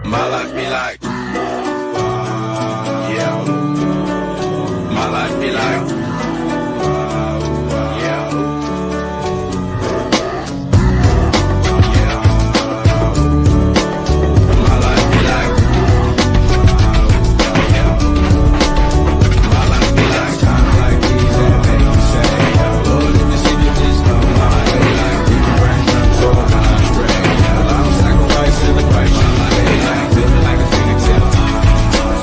My life be like, yeah. My life be like, yeah. Yeah. My life be like, yeah. My life be like, times like these that make me say, Lord, if this is this love, my life be like, you can bring some soul when I stray. A lot of sacrifice to the Christ, my life be like, living like a fingertip.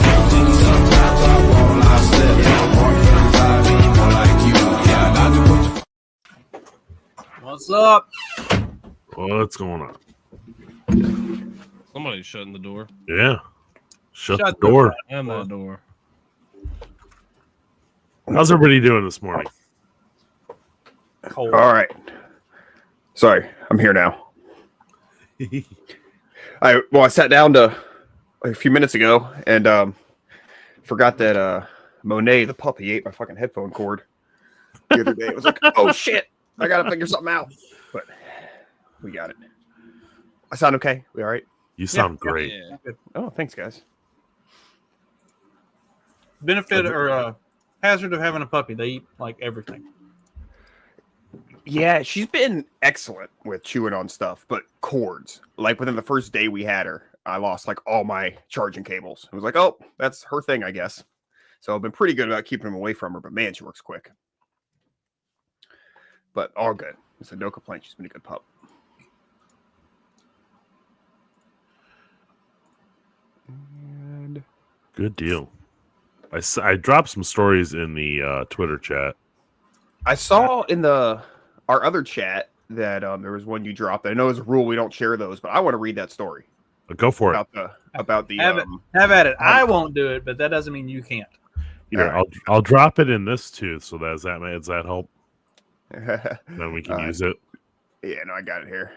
Sometimes I fall, I slip, I'm more friends, I be more like you. Yeah, not to put you. What's up? What's going on? Somebody's shutting the door. Yeah. Shut the the door. And that door. How's everybody doing this morning? Cold. All right. Sorry, I'm here now. I sat down to a few minutes ago and forgot that Monet the puppy ate my fucking headphone cord the other day. It was like, oh shit, I gotta figure something out. But we got it. I sound okay? We all right? You sound great. Yeah. Oh, thanks, guys. Benefit or hazard of having a puppy. They eat like everything. Yeah, she's been excellent with chewing on stuff, but cords. Like within the first day we had her, I lost like all my charging cables. It was like, oh, that's her thing, I guess. So I've been pretty good about keeping them away from her, but man, she works quick. But all good. So no complaint. She's been a good pup. And Good deal. I dropped some stories in the Twitter chat. I saw in our other chat that there was one you dropped. I know as a rule we don't share those, but I want to read that story Go for it. about the Have at it. I won't do it, but that doesn't mean you can't. Here, All right. I'll drop it in this too. So does that help? Then we can All right. use it. Yeah, no, I got it here.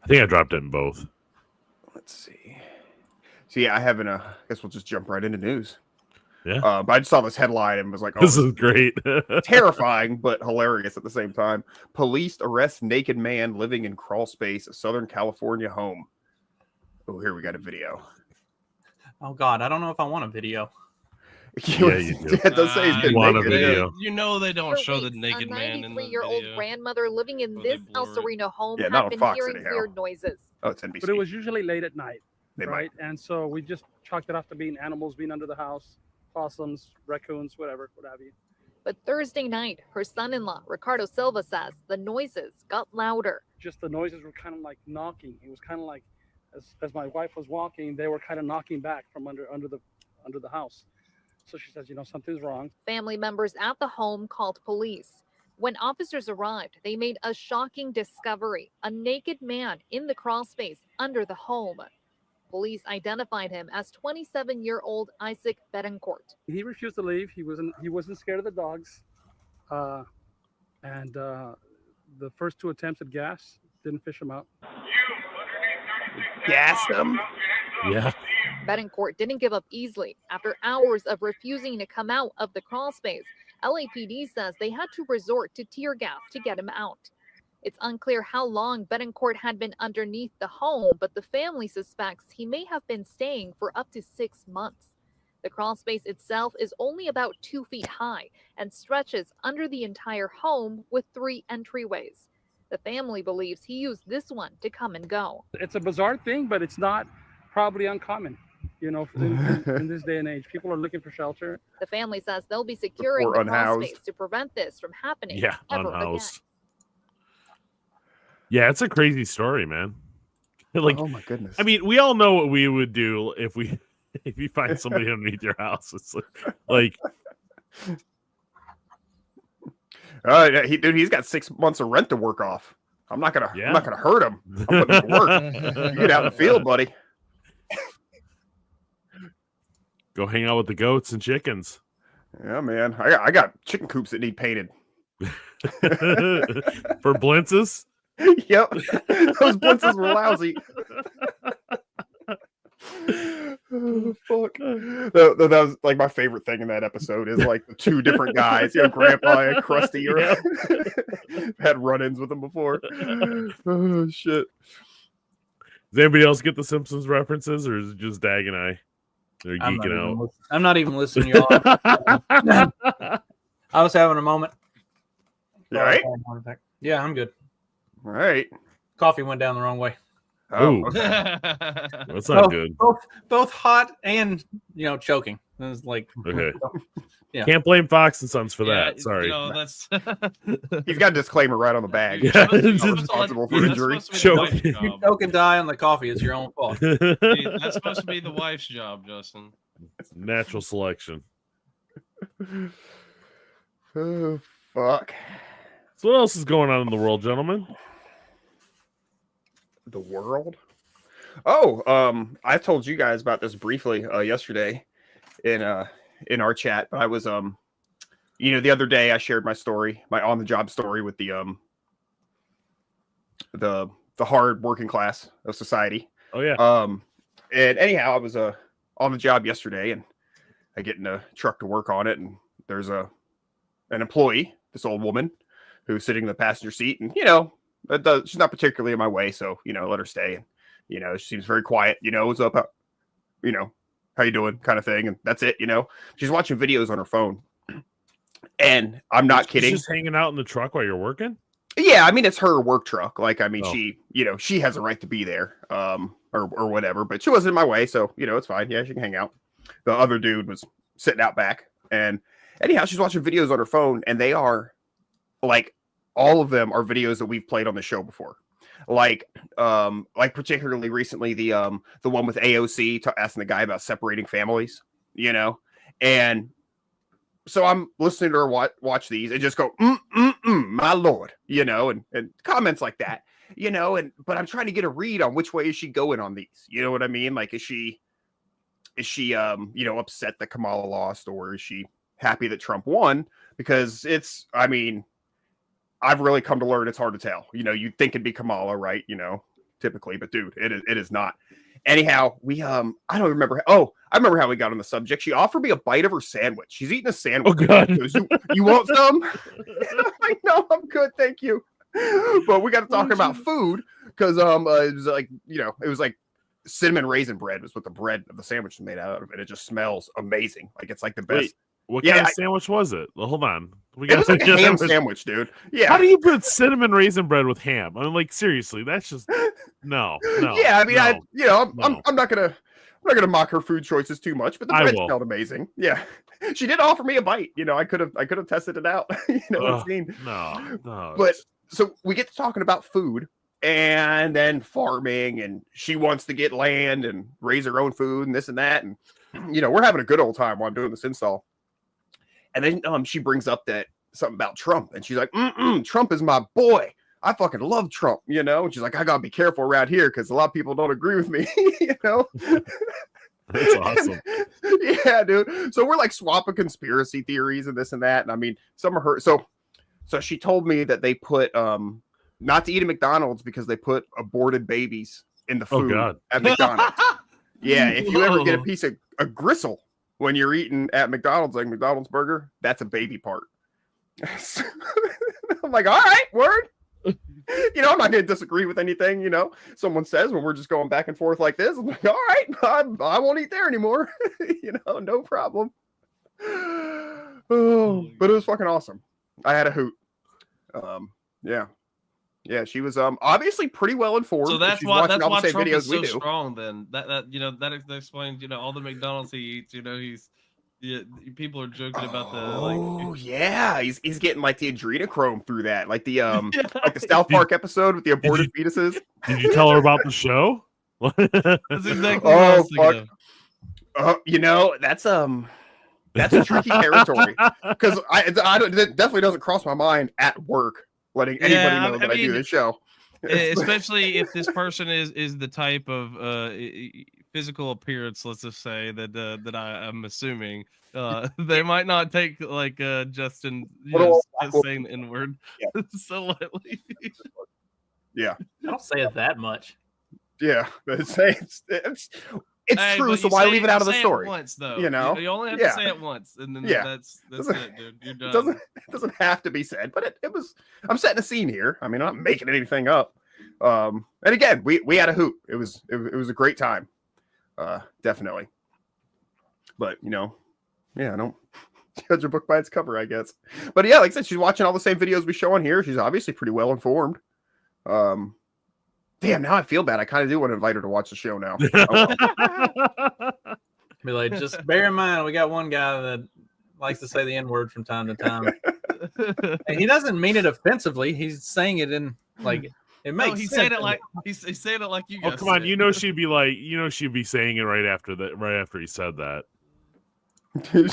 I think I dropped it in both. Let's see. So yeah, I haven't. I guess we'll just jump right into news. Yeah. But I just saw this headline and was like, "Oh, This is great. terrifying, but hilarious at the same time." Police arrest naked man living in crawl space of Southern California home. Oh, here we got a video. Oh God, I don't know if I want a video. Yeah, you do. It does say he's been You want a naked. video. You know they don't For show the weeks, naked a man in the 93-year-old video. grandmother living in Or they this blur El it. Sereno home Yeah, not had on been Fox hearing anyhow. weird noises. Oh, it's NBC. But it was usually late at night, They might. right? And so we just chalked it off to being animals being under the house, possums, raccoons, whatever, what have you. But Thursday night, her son-in-law, Ricardo Silva, says the noises got louder. Just the noises were kind of like knocking. It was kind of like, as my wife was walking, they were kind of knocking back from under the house. So she says, something's wrong. Family members at the home called police. When officers arrived, they made a shocking discovery: a naked man in the crawl space under the home. Police identified him as 27-year-old Isaac Betancourt. He refused to leave. He wasn't scared of the dogs. And the first two attempts at gas didn't fish him out. Gas them. Yeah. Betancourt didn't give up easily. After hours of refusing to come out of the crawl space, LAPD says they had to resort to tear gas to get him out. It's unclear how long Betancourt had been underneath the home, but the family suspects he may have been staying for up to 6 months. The crawl space itself is only about 2 feet high and stretches under the entire home with 3 entryways. The family believes he used this one to come and go. It's a bizarre thing, but it's not probably uncommon. In this day and age, people are looking for shelter. The family says they'll be securing Or the crawl unhoused. space to prevent this from happening Yeah. ever Unhoused. again. Yeah, it's a crazy story, man. Like, Oh my goodness. I mean, we all know what we would do if you find somebody underneath your house. It's like he's got 6 months of rent to work off. I'm not gonna hurt him. I'm putting him to work. You get out in the field, buddy. go hang out with the goats and chickens. Yeah, man. I got chicken coops that need painted. For blintzes. Yep. Those blintzes were lousy. Oh, fuck. That was like my favorite thing in that episode is like the 2 different guys, Grandpa and Krusty, had run-ins with them before. Oh shit. Does anybody else get the Simpsons references, or is it just Dag and I? They're geeking I'm not even listening, y'all. I was having a moment. You all right? Yeah, I'm good. All right. Coffee went down the wrong way. Ooh. Okay. That's not good. Both hot and choking. It was like Okay. Yeah. Can't blame Fox and Sons for that. Sorry. That's He's got a disclaimer right on the bag. Yeah. He's not responsible for injury. Choke. you choke and die on the coffee. It's your own fault. That's supposed to be the wife's job, Justin. Natural selection. Oh, fuck. So what else is going on in the world, gentlemen? The world? Oh, I told you guys about this briefly yesterday in our chat, but I was the other day I shared my story, my on the job story with the hard working class of society. Oh yeah. And anyhow, I was on the job yesterday, and I get in a truck to work on it, and there's an employee, this old woman, who's sitting in the passenger seat, and she's not particularly in my way, so let her stay. And she seems very quiet. What's up? How you doing? Kind of thing, and that's it. She's watching videos on her phone, and I'm not kidding. She's just hanging out in the truck while you're working. Yeah, I mean it's her work truck. Like, I mean, Oh. she has a right to be there, or whatever. But she wasn't in my way, so it's fine. Yeah, she can hang out. The other dude was sitting out back, and anyhow, she's watching videos on her phone, and they are like all of them are videos that we've played on the show before. Like particularly recently, the one with AOC asking the guy about separating families, and so I'm listening to her watch these and just go, my lord, and comments like that, but I'm trying to get a read on which way is she going on these, you know what I mean? Like, is she upset that Kamala lost, or is she happy that Trump won? Because I've really come to learn it's hard to tell. You'd think it'd be Kamala, right? Typically, but dude, it is not. Anyhow, we I don't remember. Oh, I remember how we got on the subject. She offered me a bite of her sandwich. She's eating a sandwich. Oh god. She goes, you want some? I'm like, no, I'm good, thank you. But we got to talk about food because it was like it was like cinnamon raisin bread was what the bread of the sandwich was made out of, and it just smells amazing. Like it's like the best. Wait, what kind of sandwich was it? Well, hold on. It was like a ham sandwich, dude. Yeah. How do you put cinnamon raisin bread with ham? I mean, like, seriously, that's just no. Yeah, I mean, no. I'm not gonna mock her food choices too much, but the bread smelled amazing. Yeah, she did offer me a bite. I could have tested it out. And seen. No. But so we get to talking about food and then farming, and she wants to get land and raise her own food and this and that, and we're having a good old time while I'm doing this install. And then she brings up that something about Trump, and she's like, Trump is my boy. I fucking love Trump, And she's like, I gotta be careful around here because a lot of people don't agree with me, That's awesome. Yeah, dude. So we're like swapping conspiracy theories and this and that. And I mean, some of her. So she told me that they put not to eat at McDonald's because they put aborted babies in the food at McDonald's. Yeah, if you ever get a piece of a gristle when you're eating at McDonald's, like McDonald's burger, that's a baby part. I'm like, all right, word. I'm not going to disagree with anything, someone says when we're just going back and forth like this. I'm like, all right, I won't eat there anymore. No problem. Oh, but it was fucking awesome. I had a hoot. Yeah, she was obviously pretty well informed. So that's She's why watching all the same Trump videos is so we do. strong. Then that explains all the McDonald's he eats. People are joking about the yeah, he's getting like the adrenochrome through that, like the like the South Park episode with the aborted fetuses. Did you tell her about the show? That's exactly what I was thinking of. That's a tricky territory because it definitely doesn't cross my mind at work letting anybody know that I do this show. Especially if this person is the type of physical appearance, let's just say that I'm assuming they might not take like Justin saying the N-word so lightly. Yeah, I don't say it that much. Yeah, but it's true. So why leave it out of the story? Once though, you only have to say it once, and then that's it, dude. You're done. It doesn't have to be said, but it was. I'm setting a scene here. I mean, I'm not making anything up, And again, we had a hoot. It was a great time. Definitely. But I don't judge a book by its cover, I guess. But yeah, like I said, she's watching all the same videos we show on here. She's obviously pretty well informed. Damn, now I feel bad. I kind of do want to invite her to watch the show now. Be like, just bear in mind, we got one guy that likes to say the N-word from time to time. And he doesn't mean it offensively. He's saying it in like it makes. No, he sense. said it like he's saying it like you guys. Oh, come on! said. She'd be like, she'd be saying it right after he said that. Dude,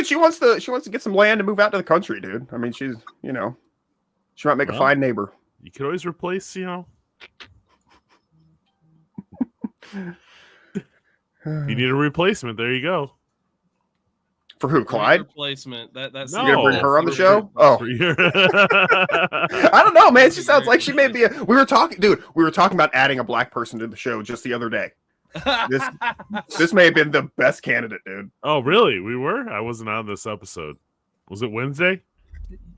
she wants to get some land and move out to the country, dude. I mean, she's she might make a fine neighbor. You could always replace, You need a replacement. There you go. For who, Clyde? Replacement. That's No. You're gonna bring her on the show? Oh, I don't know, man. She sounds like she may be. We were talking about adding a black person to the show just the other day. This may have been the best candidate, dude. Oh, really? We were? I wasn't on this episode. Was it Wednesday?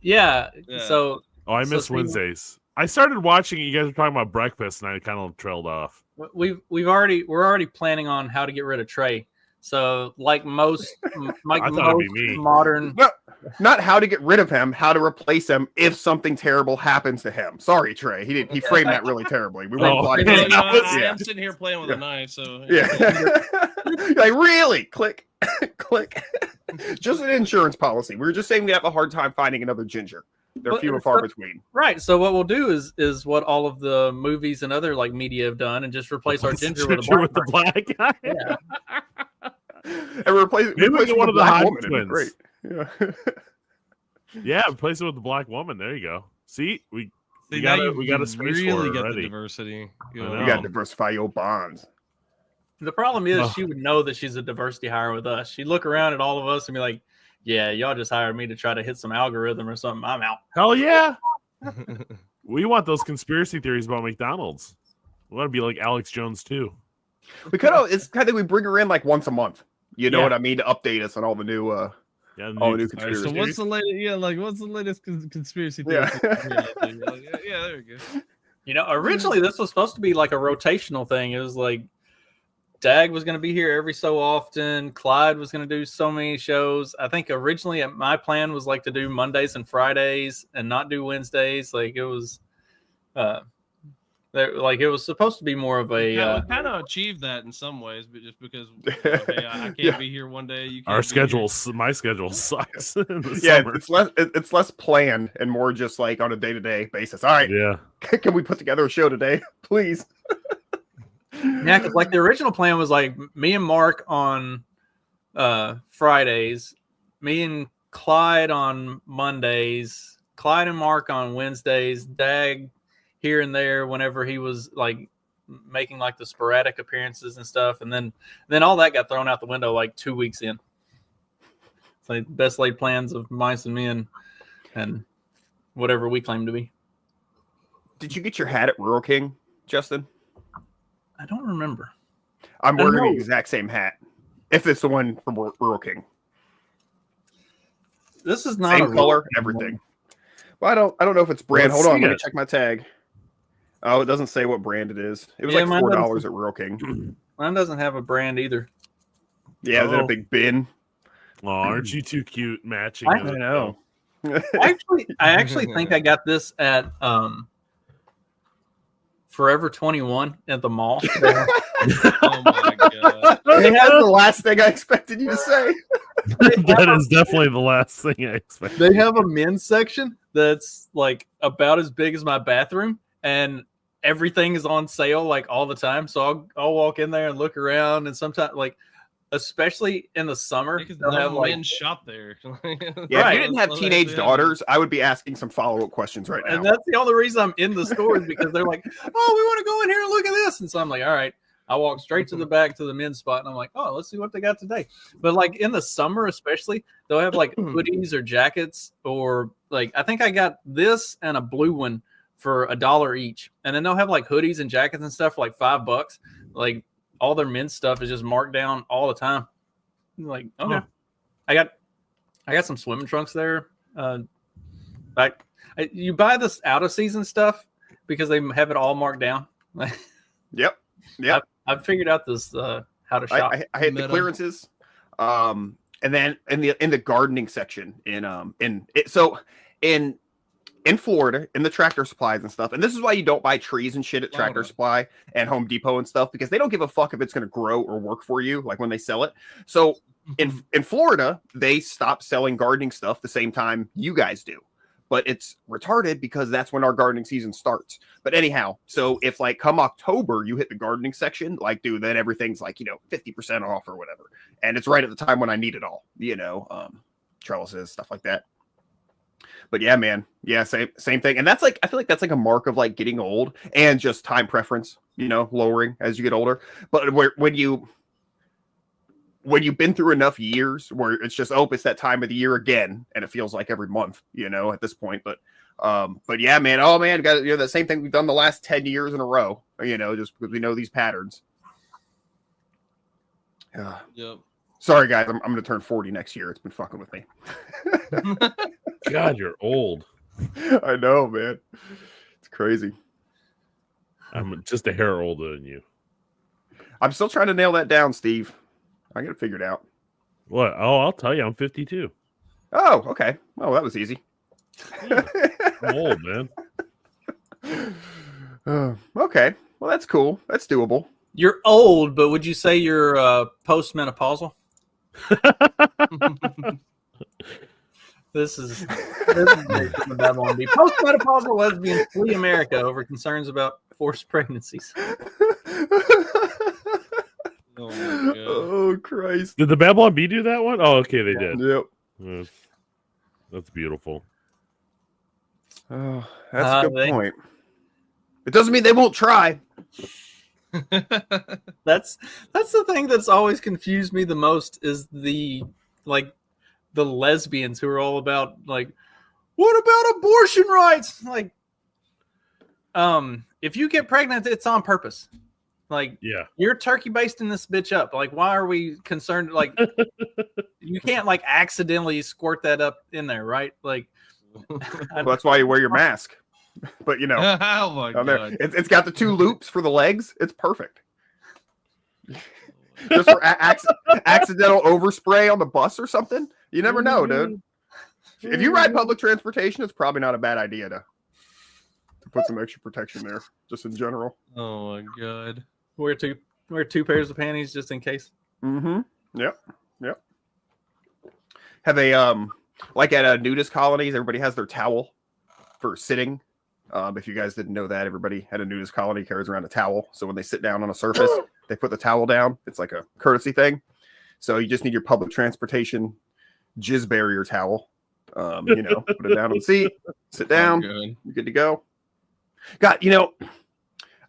Yeah. Yeah. So I missed Wednesdays. I started watching it. You guys were talking about breakfast, and I kind of trailed off. we're already planning on how to get rid of Trey. So like most modern. No, not how to get rid of him, how to replace him if something terrible happens to him. Sorry, Trey. He framed that really terribly. We weren't plotting Well, it. I'm sitting here playing with a knife, so Yeah. Like, really? Click. Click. Just an insurance policy. We were just saying we have a hard time finding another ginger. They're few and far between. Right. So what we'll do is what all of the movies and other like media have done, and just replace our ginger with the black guy. Yeah. And replace Maybe one of the black Hodge woman. It'd be twins. great. Yeah. Yeah, replace it with the black woman. There you go. See, we See, got now a space really for it got already. the diversity. I know. You got to diversify your bonds. The problem is Oh. she would know that she's a diversity hire with us. She'd look around at all of us and be like, yeah, y'all just hired me to try to hit some algorithm or something. I'm out. Hell yeah. We want those conspiracy theories about McDonald's. We want to be like Alex Jones too. We could have. It's kind of we bring her in like once a month. You know Yeah. what I mean, to update us on all the new. All the new conspiracy So theories. what's the latest? Yeah, like what's the latest conspiracy theory? Yeah. Yeah, there we go. You know, originally this was supposed to be like a rotational thing. It was like Dag was going to be here every so often. Clyde was going to do so many shows. I think originally my plan was like to do Mondays and Fridays and not do Wednesdays. Like it was, it was supposed to be more of a. We kind of achieved that in some ways, but just because hey, I can't Yeah. be here one day, you can't. Our be schedule, my schedule sucks. In the Yeah, summer. it's less planned and more just like on a day-to-day basis. All right, Yeah. can we put together a show today, please? Yeah, because like the original plan was like me and Mark on Fridays, me and Clyde on Mondays, Clyde and Mark on Wednesdays, Dag here and there whenever he was like making like the sporadic appearances and stuff, and then all that got thrown out the window like 2 weeks in. It's like best laid plans of mice and men and whatever we claim to be. Did you get your hat at Rural King, Justin? I don't remember. I'm I wearing know. the exact same hat. If it's the one from Rural King, This is not same a color, real- everything. Well, I don't know if it's brand. Let's Hold on, see let me it. check my tag. Oh, it doesn't say what brand it is. It was Yeah, like mine doesn't. $4 at Rural King. Mine doesn't have a brand either. Yeah, it was in a Oh. big bin. Oh, aren't you too cute matching? I it? know. I actually think I got this at Forever 21 at the mall. Oh my god! Hey, that's the last thing I expected you to say. That is definitely the last thing I expected. They have a men's section that's like about as big as my bathroom, and everything is on sale like all the time. So I'll walk in there and look around, and sometimes like, especially in the summer, Because they'll have no like, men's shop there. Yeah, Right. if you didn't have That's- teenage yeah. daughters, I would be asking some follow-up questions right now. and that's the only reason I'm in the store is because they're like, oh, we want to go in here and look at this, and so I'm like, all right. I walk straight to the back to the men's spot, and I'm like, oh, let's see what they got today. But like in the summer, especially, they'll have like hoodies or jackets, or like I think I got this and a blue one for $1 each, and then they'll have like hoodies and jackets and stuff for like $5. Like all their men's stuff is just marked down all the time. I'm like, okay, I got some swimming trunks there. You buy this out of season stuff because they have it all marked down. Yep. Yep. I've figured out this how to shop. I hit the Meta. clearances, and then in the gardening section in Florida, in the Tractor Supplies and stuff, and this is why you don't buy trees and shit at Tractor Supply and Home Depot and stuff, because they don't give a fuck if it's going to grow or work for you, like when they sell it. So in Florida, they stop selling gardening stuff the same time you guys do. But it's retarded because that's when our gardening season starts. But anyhow, so if like come October, you hit the gardening section, like, dude, then everything's like, 50% off or whatever. And it's right at the time when I need it all, trellises, stuff like that. But yeah, man. Yeah, same thing. And that's like, I feel like that's like a mark of like getting old and just time preference, lowering as you get older. But when you've been through enough years where it's just, it's that time of the year again, and it feels like every month, at this point. But yeah, man. Oh man, got the same thing we've done the last 10 years in a row, just because we know these patterns. Yep. Sorry, guys. I'm going to turn 40 next year. It's been fucking with me. God, you're old. I know, man. It's crazy. I'm just a hair older than you. I'm still trying to nail that down, Steve. I got it figured out. What? Oh, I'll tell you. I'm 52. Oh, okay. Oh, that was easy. I'm old, man. Okay. Well, that's cool. That's doable. You're old, but would you say you're postmenopausal? This is the Babylon Bee. Postmenopausal lesbians flee America over concerns about forced pregnancies. Oh, my God. Oh, Christ. Did the Babylon Bee do that one? Oh, okay, they did. Yep. That's beautiful. Oh, that's a good point. It doesn't mean they won't try. That's the thing that's always confused me the most is the lesbians who are all about like, what about abortion rights? Like, if you get pregnant, it's on purpose. Like, Yeah. you're turkey basting this bitch up. Like, why are we concerned? Like, you can't like accidentally squirt that up in there, right? Like, Well, that's why you wear your mask. But Oh my down God. there, it's got the two loops for the legs. It's perfect. Just for accidental overspray on the bus or something. You never know, dude. If you ride public transportation, it's probably not a bad idea to put some extra protection there, just in general. Oh my God. wear two pairs of panties just in case. Mm-hmm. Yep. Have a like at nudist colonies, everybody has their towel for sitting. If you guys didn't know that, everybody at a nudist colony carries around a towel. So when they sit down on a surface, they put the towel down. It's like a courtesy thing. So you just need your public transportation jizz barrier towel. Put it down on the seat, sit down, Good. you're good to go. God,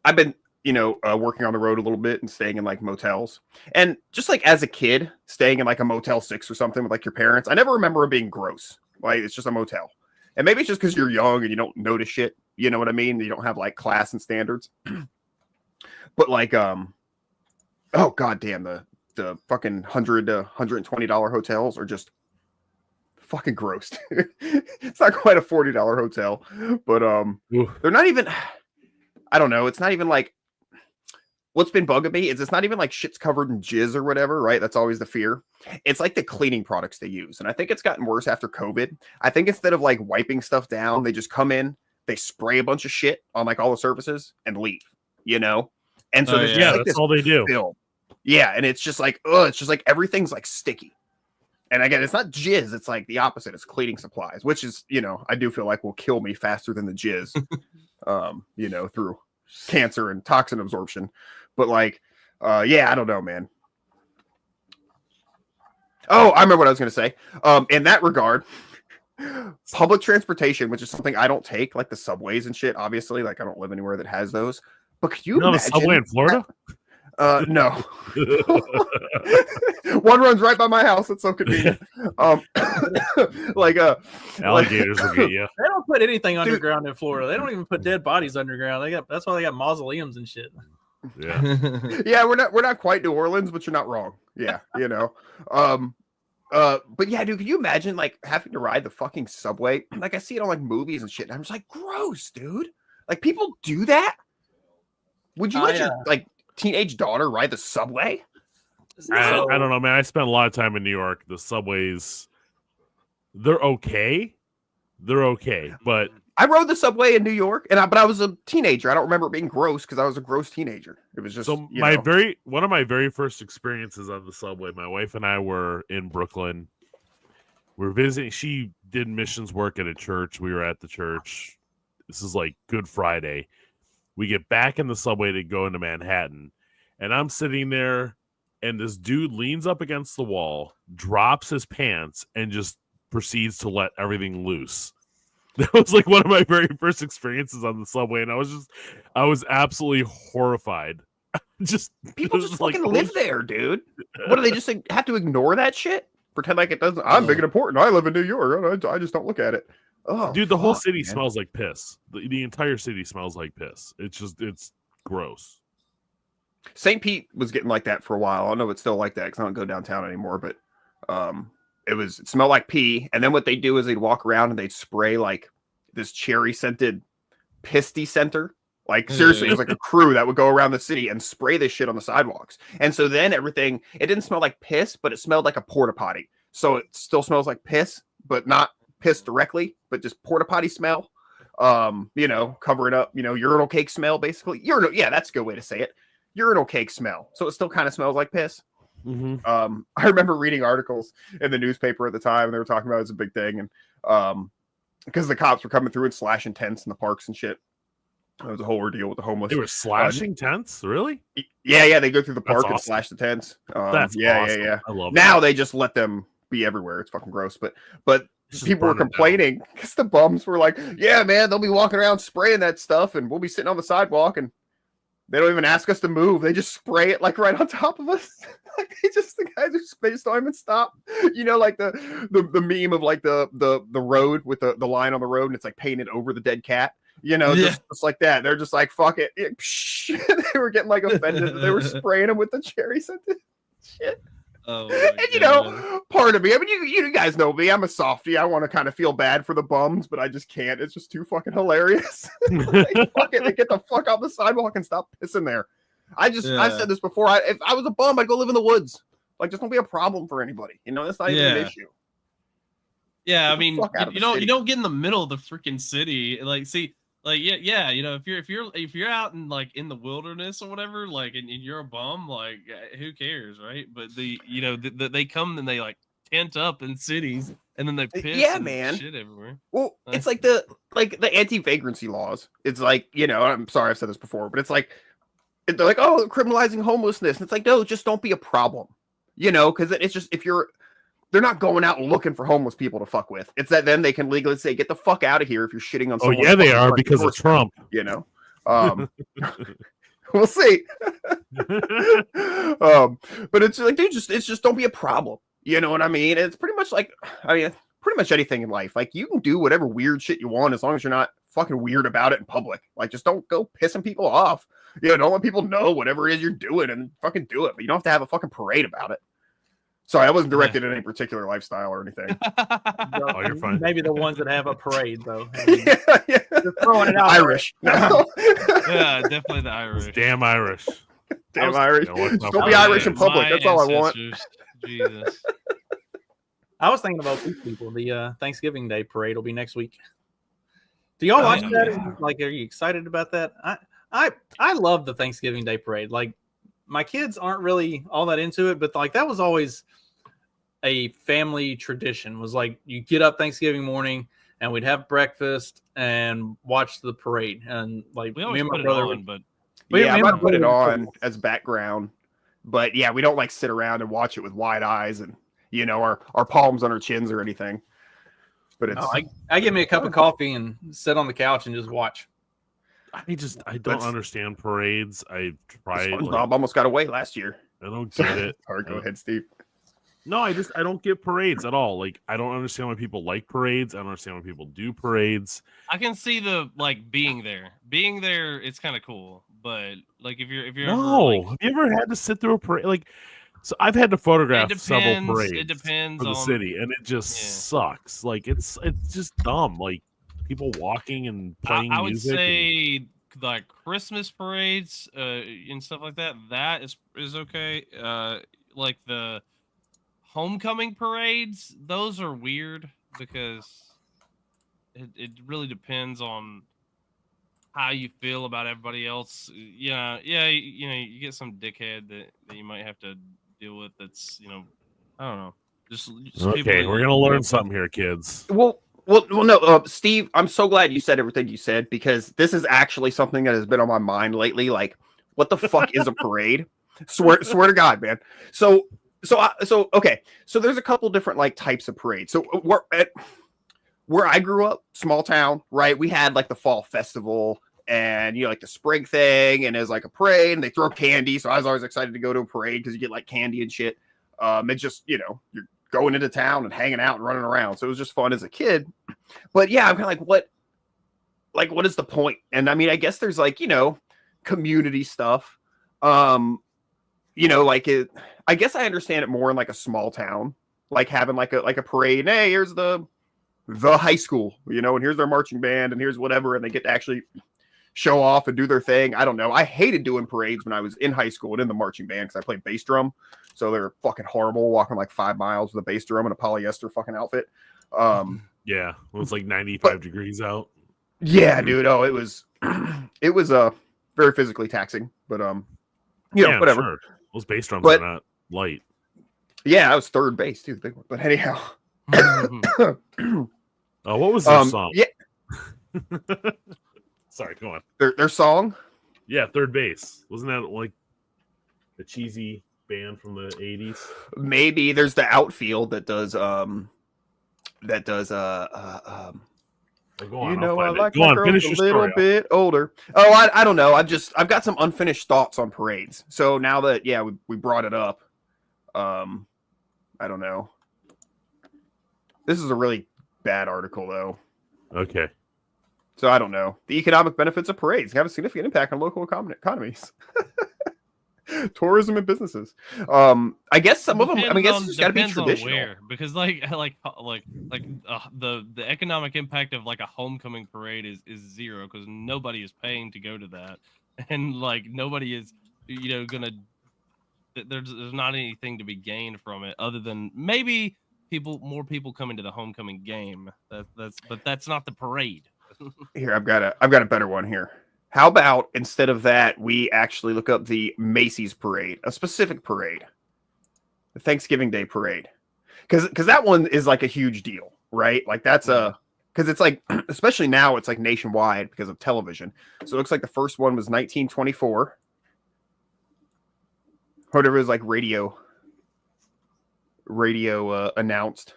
I've been, working on the road a little bit and staying in like motels. And just like as a kid, staying in like a Motel 6 or something with like your parents, I never remember it being gross. Like it's just a motel. And maybe it's just because you're young and you don't notice shit. You know what I mean? You don't have like class and standards. But like, oh goddamn, the fucking $100 to $120 hotels are just fucking gross. It's not quite a $40 hotel, but they're not even. I don't know. It's not even like. What's been bugging me is it's not even like shit's covered in jizz or whatever, right? That's always the fear. It's like the cleaning products they use. And I think it's gotten worse after COVID. I think instead of like wiping stuff down, they just come in, they spray a bunch of shit on like all the surfaces and leave, And so there's just, like, that's this all they do. film. Yeah, and it's just like, it's just like everything's like sticky. And again, it's not jizz, it's like the opposite. It's cleaning supplies, which is, I do feel like will kill me faster than the jizz, through cancer and toxin absorption. But like, I don't know, man. Oh, I remember what I was going to say. In that regard, public transportation, which is something I don't take, like the subways and shit, obviously, like I don't live anywhere that has those. But could you know the imagine subway in Florida? No. One runs right by my house. It's so convenient. Alligators will get you. They don't put anything underground in Florida. They don't even put dead bodies underground. That's why they got mausoleums and shit. Yeah. Yeah, we're not quite New Orleans, but you're not wrong. Yeah, but yeah, dude, can you imagine like having to ride the fucking subway? Like I see it on like movies and shit, and I'm just like, gross, dude. Like people do that? Would you let I, your like teenage daughter ride the subway? I don't know, man. I spent a lot of time in New York. The subways, they're okay. They're okay, but I rode the subway in New York, but I was a teenager. I don't remember it being gross because I was a gross teenager. It was just so one of my very first experiences on the subway. My wife and I were in Brooklyn. We were visiting. She did missions work at a church. We were at the church. This is like Good Friday. We get back in the subway to go into Manhattan, and I'm sitting there, and this dude leans up against the wall, drops his pants, and just proceeds to let everything loose. That was like one of my very first experiences on the subway, and I was absolutely horrified. People just fucking live there, dude. What do they just have to ignore that shit? Pretend like it doesn't. I'm big and important. I live in New York. I just don't look at it. Oh, dude, the whole city smells like piss. The entire city smells like piss. It's gross. St. Pete was getting like that for a while. I don't know if it's still like that because I don't go downtown anymore, but it smelled like pee. And then what they do is they'd walk around and they'd spray like this cherry scented piss center. Like seriously, it was like a crew that would go around the city and spray this shit on the sidewalks. And so then it didn't smell like piss, but it smelled like a porta potty. So it still smells like piss, but not piss directly, but just porta potty smell. Covering up, urinal cake smell, basically. Yeah, that's a good way to say it. Urinal cake smell. So it still kind of smells like piss. Mm-hmm. I remember reading articles in the newspaper at the time, and they were talking about it's a big thing, and because the cops were coming through and slashing tents in the parks and shit. It was a whole ordeal with the homeless. They were slashing tents, really? Yeah. They go through the park and awesome. slash the tents. That's awesome. Yeah. I love now that. they just let them be everywhere. It's fucking gross, but Just people were burn it down. complaining because the bums were like, "Yeah, man, they'll be walking around spraying that stuff, and we'll be sitting on the sidewalk, and they don't even ask us to move. They just spray it like right on top of us. Like the guys just don't even stop. Like the meme of like the road with the line on the road, and it's like painted over the dead cat. Just like that. They're just like, fuck it. They were getting like offended that they were spraying them with the cherry scented shit. Oh, And part of me, I mean, you guys know me. I'm a softie. I want to kind of feel bad for the bums, but I just can't. It's just too fucking hilarious. Like, fuck it. They get the fuck off the sidewalk and stop pissing there. I've said this before. If I was a bum, I'd go live in the woods. Like, just don't be a problem for anybody. That's not even an issue. Yeah, I mean, you don't get in the middle of the freaking city. Like, see, like, yeah, if you're out in like in the wilderness or whatever, like, and you're a bum, like, who cares, right? But they come and they like tent up in cities, and then they piss and shit everywhere. Well, it's like the anti-vagrancy laws. It's like, I'm sorry I've said this before, but it's like they're like, oh, criminalizing homelessness. And it's like, no, just don't be a problem, because it's just they're not going out looking for homeless people to fuck with. It's that then they can legally say, get the fuck out of here if you're shitting on someone. Oh, yeah, they are because of Trump. We'll see. But it's like, it's just don't be a problem. You know what I mean? It's pretty much like, pretty much anything in life. Like, you can do whatever weird shit you want as long as you're not fucking weird about it in public. Like, just don't go pissing people off. Don't let people know whatever it is you're doing and fucking do it. But you don't have to have a fucking parade about it. Sorry, I wasn't directed at any particular lifestyle or anything. Oh, you're fine. Maybe the ones that have a parade, though. Yeah. Just throwing it out. Irish. No. Yeah, definitely the Irish. Those damn Irish. Damn Irish. Don't Don't be Irish in public. That's all I want. Jesus. I was thinking about these people. The Thanksgiving Day parade will be next week. Do y'all watch that? Yeah. Like, are you excited about that? I love the Thanksgiving Day parade. Like, my kids aren't really all that into it, but like that was always a family tradition. Was like you get up Thanksgiving morning and we'd have breakfast and watch the parade. And like We always me and put my it brother, on, but Yeah, I me and might my put it brother- on as background. But yeah, we don't like sit around and watch it with wide eyes and our palms on our chins or anything. But it's I get me a cup of coffee and sit on the couch and just watch. I don't understand parades. I tried. SpongeBob almost got away last year. I don't get it. Sorry, go ahead, Steve. No, I don't get parades at all. Like, I don't understand why people like parades. I don't understand why people do parades. I can see the like being there. Being there, it's kind of cool. But like if you're No, ever, like, have you ever had to sit through a parade? Like, so I've had to photograph several parades. It depends for the on city, and it just sucks. Like, it's just dumb. Like, people walking and playing I would music. say like Christmas parades and stuff like that. That is okay. Like the homecoming parades, those are weird because it really depends on how you feel about everybody else. Yeah, you get some dickhead that you might have to deal with. That's I don't know. Just people Okay, that we're you gonna grew learn up something with. here, kids. Well, no, Steve, I'm so glad you said everything you said because this is actually something that has been on my mind lately. Like, what the fuck is a parade? Swear to God, man. So okay. So there's a couple different like types of parades. So where I grew up, small town, right? We had like the fall festival and like the spring thing, and there's like a parade, and they throw candy. So I was always excited to go to a parade because you get like candy and shit. It's just you're going into town and hanging out and running around. So it was just fun as a kid. But yeah, I'm kind of what is the point? And I mean, I guess there's like, community stuff. Like I guess I understand it more in like a small town, like having like a parade. And, hey, here's the high school, and here's their marching band and here's whatever. And they get to actually show off and do their thing. I don't know. I hated doing parades when I was in high school and in the marching band because I played bass drum. So they're fucking horrible, walking like 5 miles with a bass drum and a polyester fucking outfit. Yeah, it was like 95 degrees out. Yeah, dude. Oh, it was very physically taxing, but Yeah, whatever. Sure. Those bass drums But- are not light. Yeah, I was third base too, the big one. But anyhow, Oh, what was their song? Yeah, Sorry, go on. their song. Yeah, third base. Wasn't that like a cheesy band from the 80s? Maybe there's the outfield that does Oh, go on, I'll I find it. like Go my on, girls finish a your little story. bit older. Oh, I don't know. I've got some unfinished thoughts on parades. So now that we brought it up, I don't know. This is a really bad article though. Okay. So I don't know. The economic benefits of parades have a significant impact on local economies. Tourism and businesses. I guess some of them. I mean, I guess it's just got to be traditional. Where, because the economic impact of like a homecoming parade is zero because nobody is paying to go to that, and like nobody is gonna. There's not anything to be gained from it other than maybe more people coming to the homecoming game. But that's not the parade. Here, I've got a better one here. How about instead of that, we actually look up the Macy's parade, a specific parade, the Thanksgiving Day parade, because that one is like a huge deal, right? Like that's because it's like, especially now, it's like nationwide because of television. So it looks like the first one was 1924. Whatever it was like radio announced.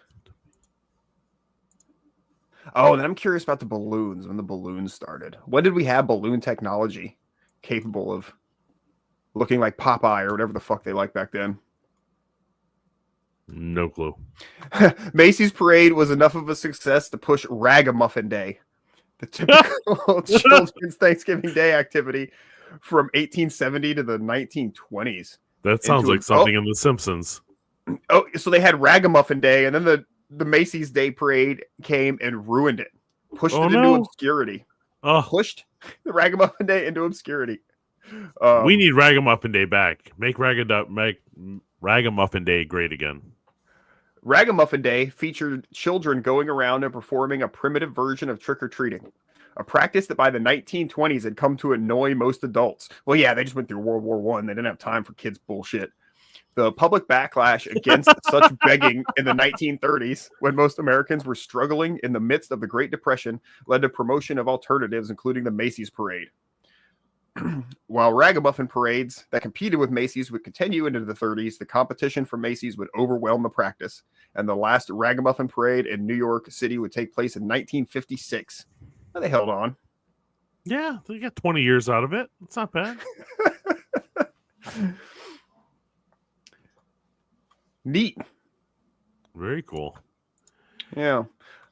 Oh, and then I'm curious about the balloons, when the balloons started. When did we have balloon technology capable of looking like Popeye or whatever the fuck they like back then? No clue. Macy's parade was enough of a success to push Ragamuffin Day, the typical children's Thanksgiving Day activity from 1870 to the 1920s. That sounds like something in The Simpsons. Oh, so they had Ragamuffin Day, and then the Macy's Day Parade came and ruined it. Pushed it into obscurity. Oh, Pushed the Ragamuffin Day into obscurity. we need Ragamuffin Day back. Make Ragamuffin Day great again. Ragamuffin Day featured children going around and performing a primitive version of trick-or-treating, a practice that by the 1920s had come to annoy most adults. Well, yeah, they just went through World War I. They didn't have time for kids' bullshit. The public backlash against such begging in the 1930s, when most Americans were struggling in the midst of the Great Depression, led to promotion of alternatives, including the Macy's Parade. While ragamuffin parades that competed with Macy's would continue into the 30s, the competition for Macy's would overwhelm the practice, and the last ragamuffin parade in New York City would take place in 1956. Well, they held on. Yeah, they got 20 years out of it. It's not bad. Neat. Very cool. Yeah.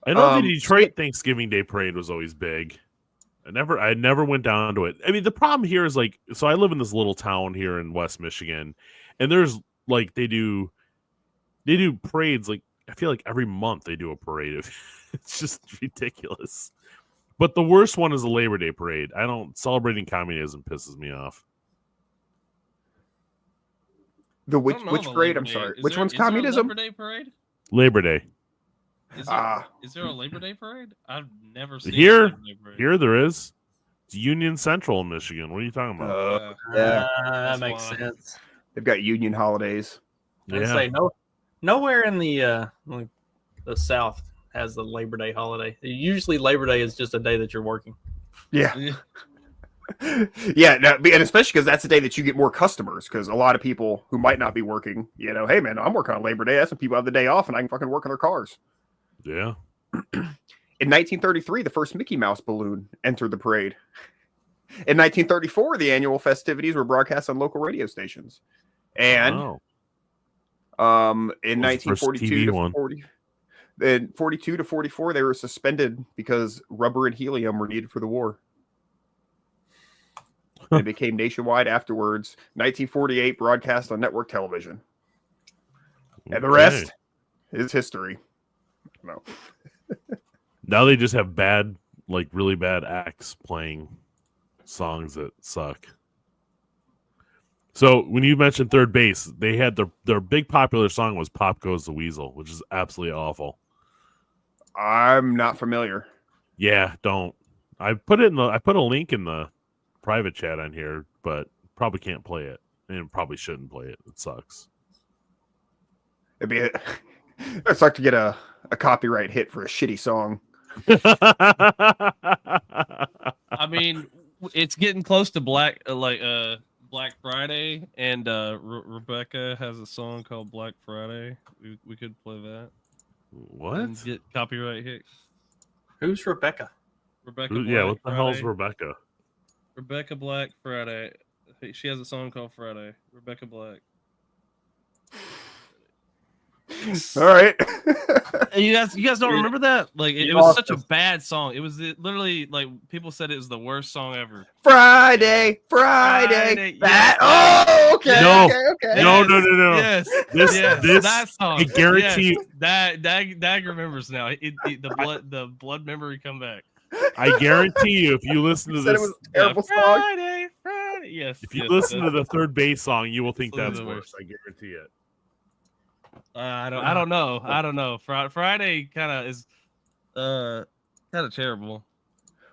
I know the Detroit Thanksgiving Day Parade was always big. I never went down to it. I mean, the problem here is like, so I live in this little town here in West Michigan, and there's like they do parades. Like I feel like every month they do a parade. It's just ridiculous. But the worst one is the Labor Day parade. I don't celebrating communism pisses me off. The I which don't know which the parade? Labor I'm Day. sorry. Is Which there- one's is there a communism? Labor Day parade? Labor Day. Is there a Labor Day parade? I've never seen Here- a Labor Day parade. Here there is. It's Union Central in Michigan. What are you talking about? Yeah, that That's makes why. sense. they've got union holidays. I'd Yeah. say nowhere in the South has the Labor Day holiday. Usually Labor Day is just a day that you're working. Yeah, Yeah. yeah, no, and especially because that's the day that you get more customers. Because a lot of people who might not be working, hey man, I'm working on Labor Day. That's when people have the day off, and I can fucking work on their cars. Yeah. In 1933, the first Mickey Mouse balloon entered the parade. In 1934, the annual festivities were broadcast on local radio stations. And Oh. in What was the first 1942 TV to one? 40, in 42 to 44, they were suspended because rubber and helium were needed for the war. And it became nationwide afterwards. 1948, broadcast on network television. And the Okay. rest is history. No. Now they just have bad, like really bad acts playing songs that suck. So when you mentioned Third Base, they had their big popular song was "Pop Goes the Weasel," which is absolutely awful. I'm not familiar. Yeah, don't. I put a link in the private chat on here, but probably can't play it, and probably shouldn't play it. It sucks. It'd suck to get a copyright hit for a shitty song. I mean, it's getting close to Black Friday, and Rebecca has a song called Black Friday. We could play that. What? And get copyright hit. Who's Rebecca? Rebecca. Yeah, Black what the hell's Friday. Rebecca? Rebecca Black Friday. She has a song called Friday. Rebecca Black. All right. And you guys don't remember that? Like it You was lost such a us. bad song. It was literally like people said it was the worst song ever. Friday. Friday, That. yes. Oh, okay. No. Okay. No, Yes, no. Yes. This- yes, this- that song. I guarantee yes, that Dag remembers now. The blood memory come back. I guarantee you, if you listen to Said it this, was a terrible song. Friday. Yes. if you yes, listen to that's- the Third Base song, you will think Absolutely that's the worse. I guarantee it. I don't know. Friday kind of is kind of terrible.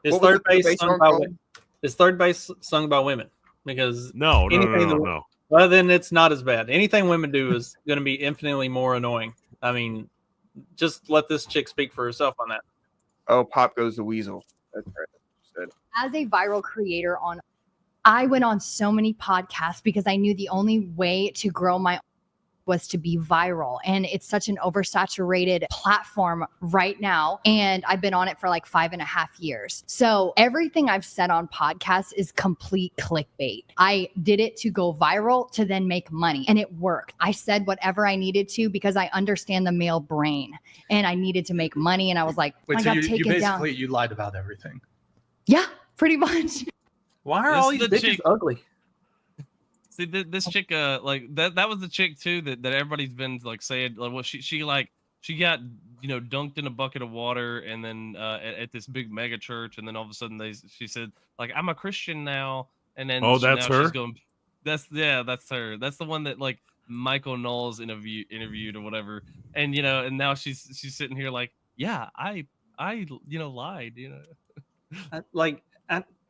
Is What was Third the Third Base Base sung song by called? women? Is Third Base sung by women? Because No. Anything well, then it's not as bad. Anything women do is going to be infinitely more annoying. I mean, just let this chick speak for herself on that. Oh, Pop Goes the Weasel. That's right. As a viral creator I went on so many podcasts because I knew the only way to grow my was to be viral. And it's such an oversaturated platform right now. And I've been on it for like 5.5 years. So everything I've said on podcasts is complete clickbait. I did it to go viral to then make money. And it worked. I said whatever I needed to because I understand the male brain. And I needed to make money. And I was like, Wait, I so got you taken down. basically you lied about everything. Yeah, pretty much. Why are This all is these the bitches chick- ugly? See, this chick, like that was the chick too that everybody's been like saying, like, well, she got dunked in a bucket of water, and then at this big mega church, and then all of a sudden she said like, I'm a Christian now, and then Oh, that's now her? She's going, that's her. That's the one that like Michael Knowles interviewed or whatever, and and now she's sitting here like, yeah, I lied,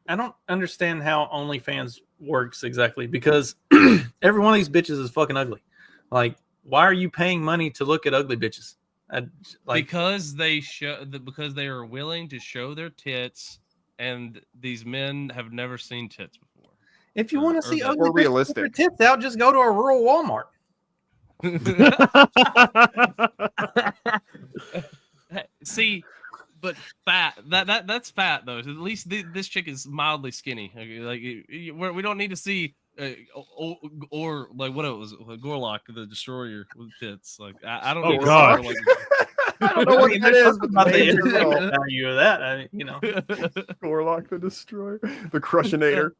I don't understand how OnlyFans works exactly, because every one of these bitches is fucking ugly. Like, why are you paying money to look at ugly bitches? Because they are willing to show their tits, and these men have never seen tits before. If you want to see or ugly bitches with realistic. their tits out, just go to a rural Walmart. See, but fat. That's fat though. At least this chick is mildly skinny. Okay, like we don't need to see or like what it was, like Gorlock the Destroyer with tits. Like I don't Oh, know. God. Like, I don't know what that is, but About the the name is entertainment cool. value of that, Gorlock the Destroyer, the Crushinator.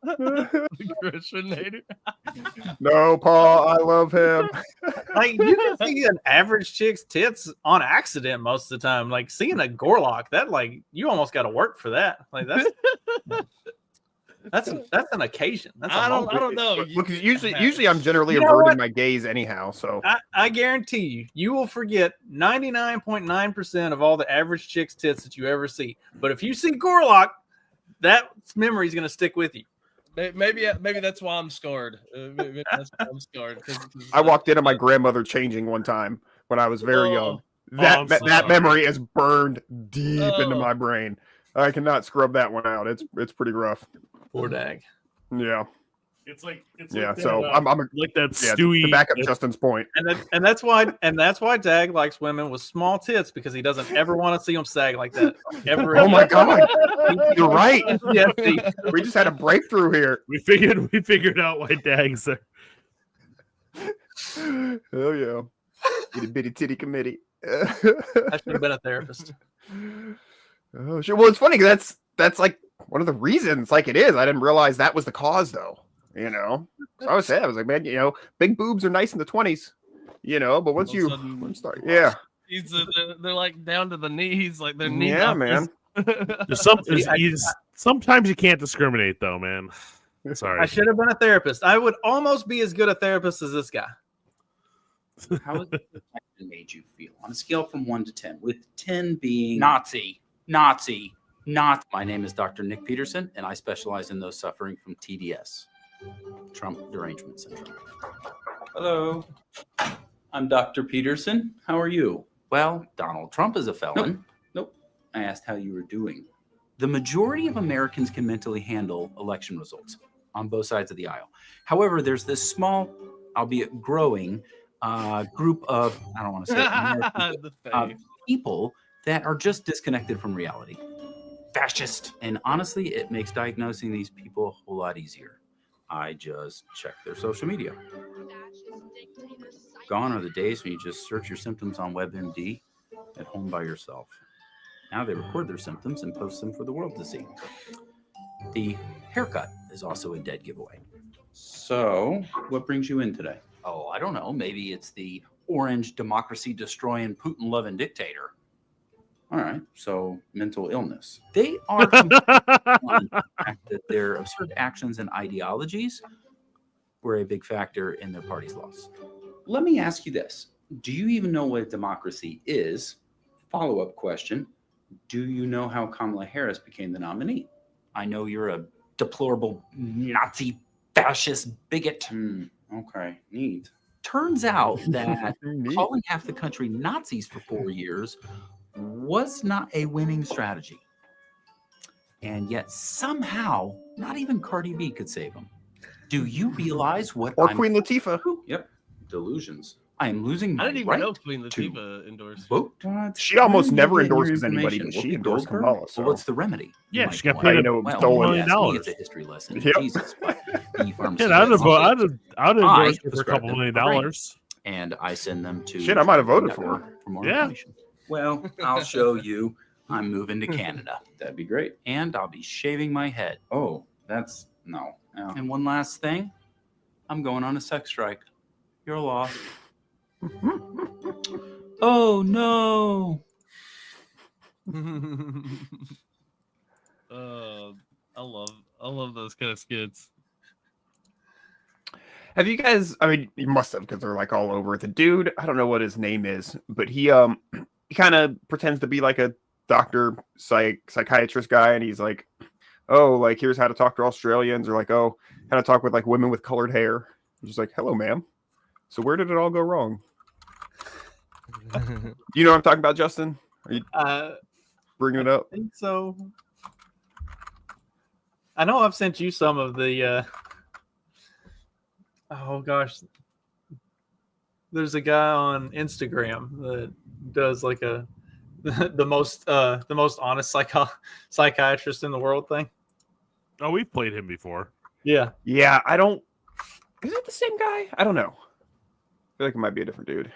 Crushinator. No, Paul, I love him. like you can see an average chick's tits on accident most of the time. Like seeing a Gorlock, that like you almost got to work for that. Like that's an occasion. That's a I moment. don't know. Look, usually I'm generally You know averting what? my gaze anyhow. So I guarantee you will forget 99.9% of all the average chick's tits that you ever see. But if you see Gorlock, that memory is going to stick with you. Maybe that's why I'm scarred. Maybe that's why I'm scarred. I walked into my grandmother changing one time when I was very young. I'm That sorry. memory is burned deep into Oh. my brain. I cannot scrub that one out. It's pretty rough. Poor dag. Yeah. It's like So that, I'm a, like that yeah, Stewie. to back up Justin's point. And that's why Dag likes women with small tits, because he doesn't ever want to see them sag like that. Ever. Oh my God, you're right. Yes, Steve. We just had a breakthrough here. We figured out why Dag's there. Hell yeah. Itty bitty titty committee. I should have been a therapist. Oh shit. Well, it's funny 'cause that's like one of the reasons. Like it is. I didn't realize that was the cause, though. You know, so I was saying, I was like, man, you know, big boobs are nice in the 20s. You know, but once All of you a sudden- start, yeah, They're like down to the knees, like their knee. yeah, man. Sometimes you can't discriminate, though, man. Sorry. I should have been a therapist. I would almost be as good a therapist as this guy. How has the protection made you feel on a scale from 1 to 10, with 10 being Nazi. My name is Dr. Nick Peterson, and I specialize in those suffering from TDS, Trump Derangement Syndrome. Hello, I'm Dr. Peterson. How are you? Well, Donald Trump is a felon. Nope. I asked how you were doing. The majority of Americans can mentally handle election results on both sides of the aisle. However, there's this small, albeit growing, group of, I don't want to say American, people that are just disconnected from reality. Fascist. And honestly, it makes diagnosing these people a whole lot easier. I just check their social media. Gone are the days when you just search your symptoms on WebMD at home by yourself. Now they record their symptoms and post them for the world to see. The haircut is also a dead giveaway. So, what brings you in today? Oh, I don't know. Maybe it's the orange democracy destroying Putin loving dictator. All right, so mental illness. They are on the fact that their absurd actions and ideologies were a big factor in their party's loss. Let me ask you this. Do you even know what democracy is? Follow-up question. Do you know how Kamala Harris became the nominee? I know you're a deplorable Nazi fascist bigot. Okay, neat. Turns out that calling half the country Nazis for 4 years was not a winning strategy. And yet somehow, not even Cardi B could save him. Do you realize what Or Queen Latifah. Yep. Delusions. I am losing my I didn't even right know Queen to Latifah endorsed. vote. She almost Where never did you get your endorses anybody, information? but she Whoopi endorsed Goldberg? Kamala. So Well, what's the remedy? Yeah, You she might got wonder. paid I know Well, stolen yes, $1 me, it's a history lesson. Yep. Jesus, but the pharmacy Yeah, I'd does also- endorse her for a prescribe couple them $1 for brain. million. And I send them to Shit, I might have voted for Network for more Yeah. information. Well, I'll show you. I'm moving to Canada. That'd be great. And I'll be shaving my head. Oh, that's no. And one last thing. I'm going on a sex strike. You're lost. Oh no. I love those kind of skits. Have you guys? I mean, you must have, because they're like all over. The dude, I don't know what his name is, but he kind of pretends to be like a doctor, psychiatrist guy, and he's like, oh, like here's how to talk to Australians, or like, oh, how to talk with like women with colored hair. He's just like, hello, ma'am. So where did it all go wrong? You know what I'm talking about, Justin? Are you bringing it up? I think so. I know I've sent you some of the. Oh gosh, there's a guy on Instagram that does like the most honest psychiatrist in the world thing. Oh, we've played him before. Yeah, Yeah, I don't Is it the same guy? I don't know. I feel like it might be a different dude.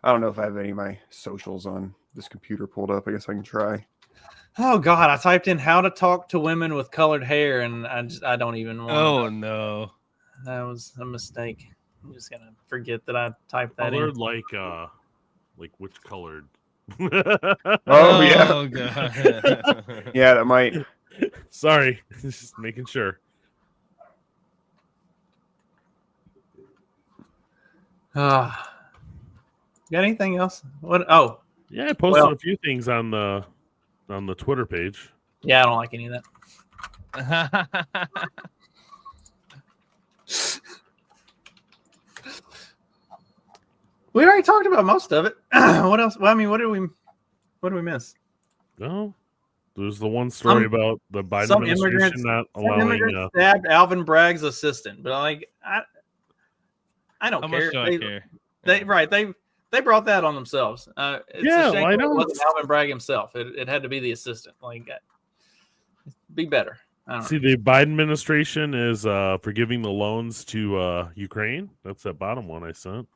I don't know if I have any of my socials on this computer pulled up. I guess I can try. Oh God, I typed in how to talk to women with colored hair, and I don't even want. Oh no, that was a mistake. I'm just gonna forget that I typed that Colored in. like which colored? Oh yeah. Oh, God. Yeah, that might. Sorry, just making sure. Got anything else? What? Oh, Yeah, I posted a few things on the Twitter page. yeah, I don't like any of that. We already talked about most of it. What else? Well, I mean, what did we miss? No, there's the one story about the Biden administration not allowing. Stabbed Alvin Bragg's assistant, but I don't How care. much do I care? They brought that on themselves. It's Yeah, a shame I know. it wasn't Alvin Bragg himself. It had to be the assistant. Be better. I don't know. See, the Biden administration is forgiving the loans to Ukraine. That's that bottom one I sent.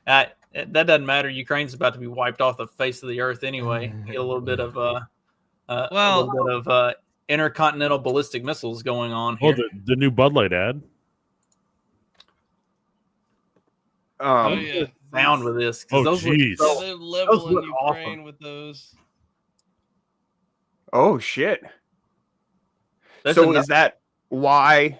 That doesn't matter. Ukraine's about to be wiped off the face of the earth anyway. Get a little bit of intercontinental ballistic missiles going on here. Oh, the new Bud Light ad. Oh yeah, Sound with this. Oh, those jeez. look they're leveling look Ukraine awesome. with those. Oh shit. That's So enough. is that why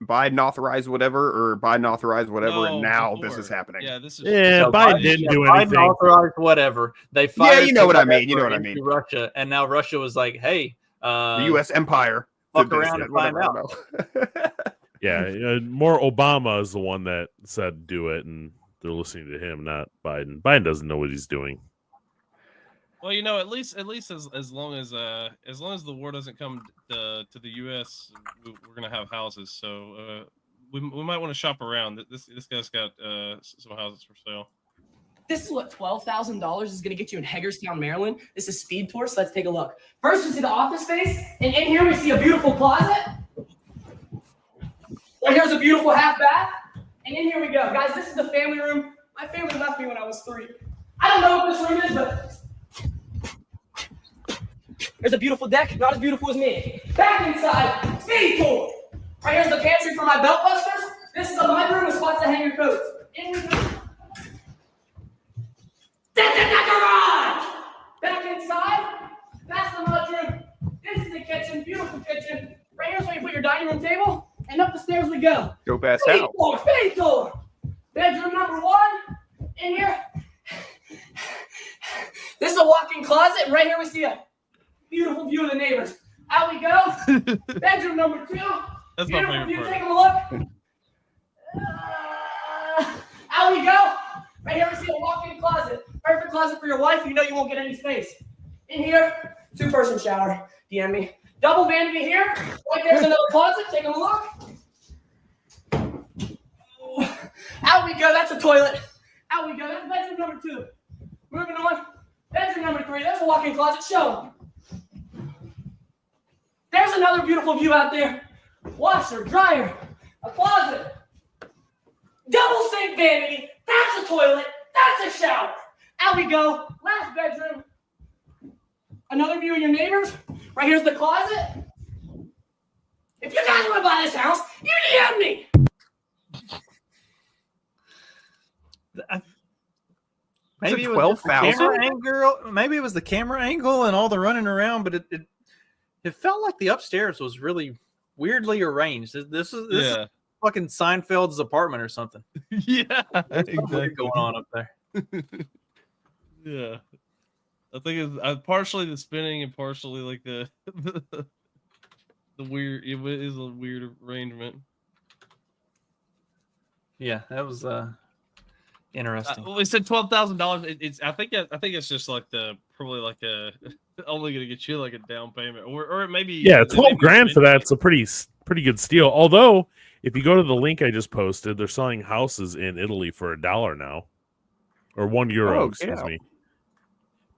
Biden authorized whatever, or Biden authorized whatever, No, and now before. this is happening? Yeah, this is. Yeah, So Biden didn't do Biden anything. authorized whatever. They fired. you know what I whatever mean. You know what I into mean. Russia, and now Russia was like, "Hey, The U.S. empire. fuck did this, around and whatever, find I don't know. Yeah, more Obama is the one that said do it, and they're listening to him, not Biden. Biden doesn't know what he's doing. Well, you know, at least as long as the war doesn't come to the U.S., we're gonna have houses. So we might want to shop around. This guy's got some houses for sale. This is what $12,000 is going to get you in Hagerstown, Maryland. This is Speed Tour, so let's take a look. First, we see the office space, and in here we see a beautiful closet. Right here's a beautiful half bath, and in here we go. Guys, this is the family room. My family left me when I was 3. I don't know what this room is, but there's a beautiful deck, not as beautiful as me. Back inside, Speed Tour. Right here's the pantry for my belt busters. This is a mudroom with spots to hang your coats. In we go. This is the garage! Back inside, that's the mudroom. This is the kitchen, beautiful kitchen. Right here's where you put your dining room table, and up the stairs we go. Dope ass Speed house. Tour, Speed Tour. Bedroom number 1, in here. This is a walk-in closet. Right here we see a beautiful view of the neighbors. Out we go. Bedroom number 2. That's my Beautiful favorite view. part. Take a look. Out we go. Right here we see a walk-in closet. Perfect closet for your wife. You know you won't get any space. In here, 2-person shower. DM me. Double vanity here. Right there's another closet. Take a look. Out we go. That's a toilet. Out we go. That's bedroom number 2. Moving on. Bedroom number 3. There's a walk-in closet. Show them. There's another beautiful view out there. Washer, dryer, a closet. Double sink vanity. That's a toilet. That's a shower. Out we go. Last bedroom. Another view of your neighbors. Right here's the closet. If you guys want to buy this house, you DM me. Maybe Is it it was just the 12,000? camera angle. Maybe it was the camera angle and all the running around, but it felt like the upstairs was really weirdly arranged. This is fucking Seinfeld's apartment or something. Yeah, There's something weird going on up there. Yeah, I think it's partially the spinning and partially like the weird. It is a weird arrangement. Yeah, that was interesting. Well, we said $12,000. It's I think it's just like probably like only gonna get you like a down payment or it may be 12 grand for that's a pretty good steal. Although if you go to the link I just posted, they're selling houses in Italy for $1 now, or €1. Excuse me.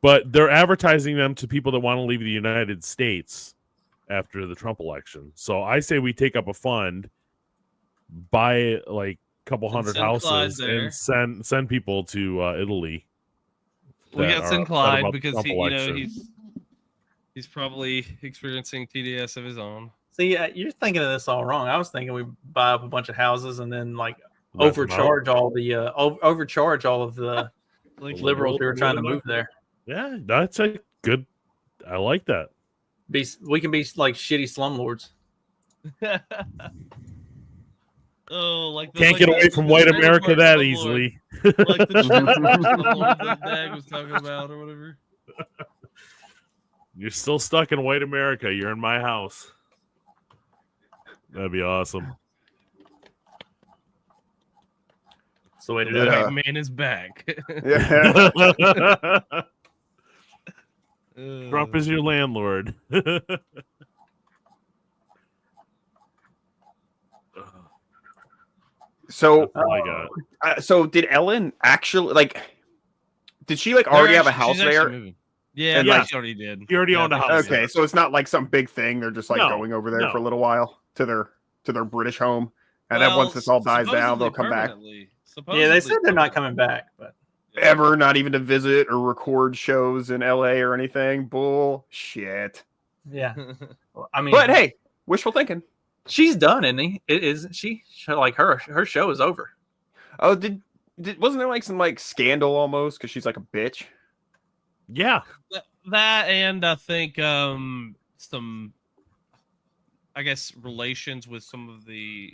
But they're advertising them to people that want to leave the United States after the Trump election. So I say we take up a fund buy like a couple hundred send Clyde houses there. and send people to Italy. We that got are send upset Clyde about the because Trump he, election. he's probably experiencing TDS of his own. See, you're thinking of this all wrong. I was thinking we buy up a bunch of houses and then like Rent them overcharge all the overcharge all of the Like liberals who are trying to move there. Yeah, that's a good. I like that. We can be like shitty slumlords. Oh, like Can't get away from white America that easily. Like the slumlord that Dag was talking about or whatever. You're still stuck in white America. You're in my house. That'd be awesome. That's the way to do The it. white man is back. Yeah. Trump is your landlord. So, That's all I got. so did Ellen actually like? Did she like already have a house She's actually there? moving. Yeah, And, yeah, like, she already did. He already Yeah, owned a I think house. she Okay, so it's not like some big thing. They're just like No, going over there no. for a little while to their British home, and then once this all dies down, they'll come back. Yeah, they said they're not coming back, but Ever, not even to visit or record shows in LA or anything. Bullshit. yeah. I mean, But hey, wishful thinking. she's done, isn't he? Isn't she? Like her show is over. Oh, did wasn't there like some like scandal almost because she's like a bitch? Yeah. That and I think some, I guess, relations with some of the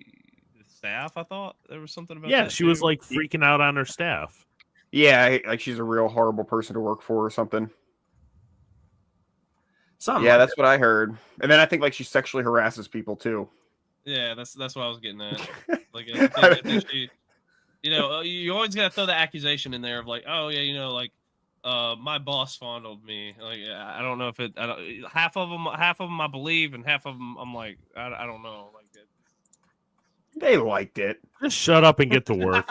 staff. I thought there was something about. Yeah, that she was too. like freaking out on her staff. Yeah, like she's a real horrible person to work for or something. Something Yeah, like that's what I heard. And then I think like she sexually harasses people too. Yeah, that's what I was getting at. Like, I think she, you always gotta throw the accusation in there of like, oh yeah, like, my boss fondled me. Like, I don't know if it. Half of them I believe, and half of them I'm like, I don't know. Like, They liked it. Just shut up and get to work.